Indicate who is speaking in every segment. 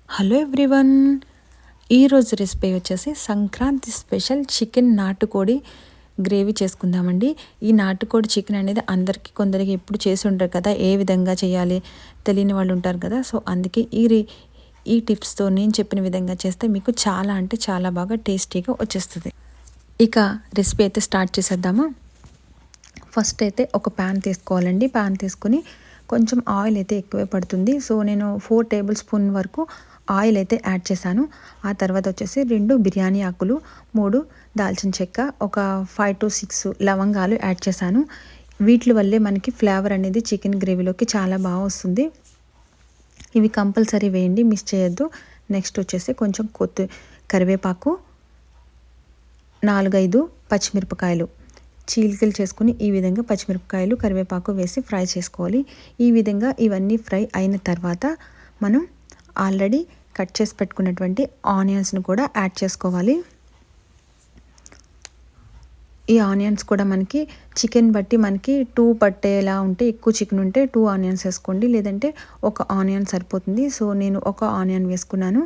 Speaker 1: Hello everyone. ఈరోజు recipe వచ్చేసి Sankranti special chicken నాటుకోడి గ్రేవీ చేసుకుందామండి. ఈ నాటుకోడి చికెన్ అనేది అందరికీ కొందరికి ఎప్పుడు చేసి ఉంటారు కదా, ఏ విధంగా చేయాలి తెలియని వాళ్ళు ఉంటారు కదా. సో అందుకే ఈ టిప్స్తో నేను చెప్పిన విధంగా చేస్తే మీకు చాలా అంటే చాలా బాగా టేస్టీగా వచ్చేస్తుంది. ఇక రెసిపీ అయితే స్టార్ట్ చేసేద్దామా. ఫస్ట్ అయితే ఒక ప్యాన్ తీసుకోవాలండి. ప్యాన్ తీసుకుని కొంచెం ఆయిల్ అయితే ఎక్కువే పడుతుంది. సో నేను 4 టేబుల్ స్పూన్ వరకు ఆయిల్ అయితే యాడ్ చేశాను. ఆ తర్వాత వచ్చేసి 2 బిర్యానీ ఆకులు, 3 దాల్చిన చెక్క, ఒక 5 to 6 లవంగాలు యాడ్ చేశాను. వీటి వల్లే మనకి ఫ్లేవర్ అనేది చికెన్ గ్రేవీలోకి చాలా బాగా వస్తుంది. ఇవి కంపల్సరీ వేయండి, మిస్ చేయొద్దు. నెక్స్ట్ వచ్చేసి కొంచెం కరివేపాకు, 4-5 పచ్చిమిరపకాయలు చీలికలు చేసుకుని ఈ విధంగా పచ్చిమిరపకాయలు కరివేపాకు వేసి ఫ్రై చేసుకోవాలి. ఈ విధంగా ఇవన్నీ ఫ్రై అయిన తర్వాత మనం ఆల్రెడీ కట్ చేసి పెట్టుకున్నటువంటి ఆనియన్స్ను కూడా యాడ్ చేసుకోవాలి. ఈ ఆనియన్స్ కూడా మనకి చికెన్ బట్టి మనకి 2 పట్టేలా ఉంటే, ఎక్కువ చికెన్ ఉంటే 2 ఆనియన్స్ వేసుకోండి, లేదంటే ఒక ఆనియన్ సరిపోతుంది. సో నేను ఒక ఆనియన్ వేసుకున్నాను.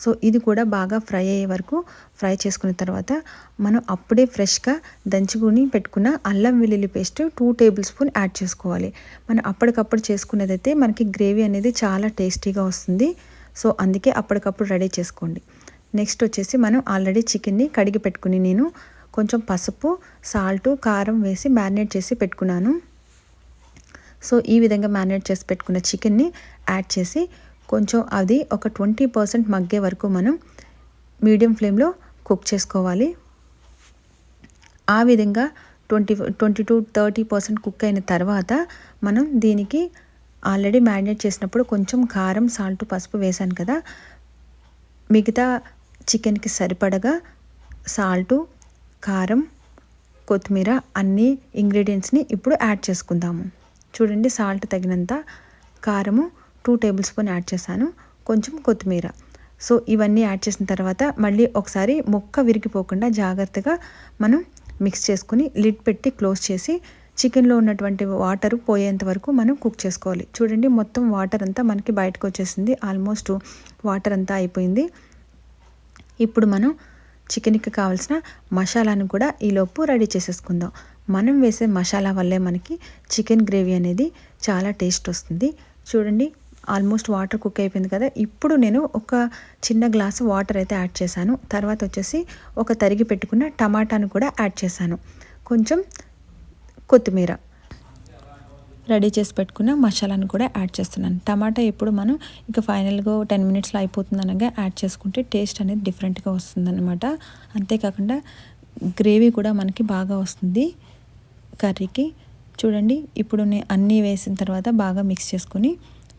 Speaker 1: సో ఇది కూడా బాగా ఫ్రై అయ్యే వరకు ఫ్రై చేసుకున్న తర్వాత మనం అప్పుడే ఫ్రెష్గా దంచుకుని పెట్టుకున్న అల్లం వెల్లుల్లి పేస్ట్ 2 టేబుల్ స్పూన్ యాడ్ చేసుకోవాలి. మనం అప్పటికప్పుడు చేసుకున్నదైతే మనకి గ్రేవీ అనేది చాలా టేస్టీగా వస్తుంది. సో అందుకే అప్పటికప్పుడు రెడీ చేసుకోండి. నెక్స్ట్ వచ్చేసి మనం ఆల్రెడీ చికెన్ని కడిగి పెట్టుకుని నేను కొంచెం పసుపు, సాల్ట్, కారం వేసి మ్యారినేట్ చేసి పెట్టుకున్నాను. సో ఈ విధంగా మ్యారినేట్ చేసి పెట్టుకున్న చికెన్ని యాడ్ చేసి కొంచెం అది ఒక 20% మగ్గే వరకు మనం మీడియం ఫ్లేమ్లో కుక్ చేసుకోవాలి. ఆ విధంగా 20 to 30% కుక్ అయిన తర్వాత మనం దీనికి ఆల్రెడీ మ్యారినేట్ చేసినప్పుడు కొంచెం కారం, సాల్ట్, పసుపు వేసాను కదా, మిగతా చికెన్కి సరిపడగా సాల్టు, కారం, కొత్తిమీర అన్ని ఇంగ్రీడియంట్స్ని ఇప్పుడు యాడ్ చేసుకుందాము. చూడండి, సాల్ట్ తగినంత, కారము 2 టేబుల్ స్పూన్ యాడ్ చేశాను, కొంచెం కొత్తిమీర. సో ఇవన్నీ యాడ్ చేసిన తర్వాత మళ్ళీ ఒకసారి ముక్క విరిగిపోకుండా జాగ్రత్తగా మనం మిక్స్ చేసుకుని లిడ్ పెట్టి క్లోజ్ చేసి చికెన్లో ఉన్నటువంటి వాటర్ పోయేంత వరకు మనం కుక్ చేసుకోవాలి. చూడండి, మొత్తం వాటర్ అంతా మనకి బయటకు వచ్చేసింది. ఆల్మోస్ట్ వాటర్ అంతా అయిపోయింది. ఇప్పుడు మనం చికెన్కి కావాల్సిన మసాలాను కూడా ఈలోపు రెడీ చేసేసుకుందాం. మనం వేసే మసాలా వల్లే మనకి చికెన్ గ్రేవీ అనేది చాలా టేస్ట్ వస్తుంది. చూడండి, ఆల్మోస్ట్ వాటర్ కుక్ అయిపోయింది కదా. ఇప్పుడు నేను ఒక చిన్న గ్లాసు వాటర్ అయితే యాడ్ చేశాను. తర్వాత వచ్చేసి ఒక తరిగి పెట్టుకున్న టమాటాను కూడా యాడ్ చేశాను, కొంచెం కొత్తిమీర, రెడీ చేసి పెట్టుకున్న మసాలాను కూడా యాడ్ చేస్తున్నాను. టమాటా ఎప్పుడు మనం ఇక ఫైనల్గా 10 మినిట్స్లో అయిపోతుంది అనగా యాడ్ చేసుకుంటే టేస్ట్ అనేది డిఫరెంట్గా వస్తుందన్నమాట. అంతేకాకుండా గ్రేవీ కూడా మనకి బాగా వస్తుంది కర్రీకి. చూడండి, ఇప్పుడు నేను అన్నీ వేసిన తర్వాత బాగా మిక్స్ చేసుకుని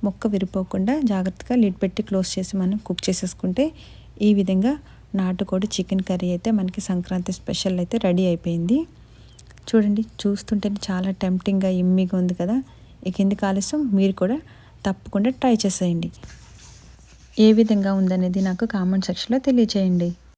Speaker 1: ముక్క విరిపోకుండా జాగ్రత్తగా లిడ్ పెట్టి క్లోజ్ చేసి మనం కుక్ చేసేసుకుంటే ఈ విధంగా నాటుకోడి చికెన్ కర్రీ అయితే మనకి సంక్రాంతి స్పెషల్ అయితే రెడీ అయిపోయింది. చూడండి, చూస్తుంటేనే చాలా టెంప్టింగ్గా యమ్మీగా ఉంది కదా. ఇక ఎందుకు ఆలస్యం, మీరు కూడా తప్పకుండా ట్రై చేసేయండి. ఏ విధంగా ఉందనేది నాకు కామెంట్ సెక్షన్లో తెలియచేయండి.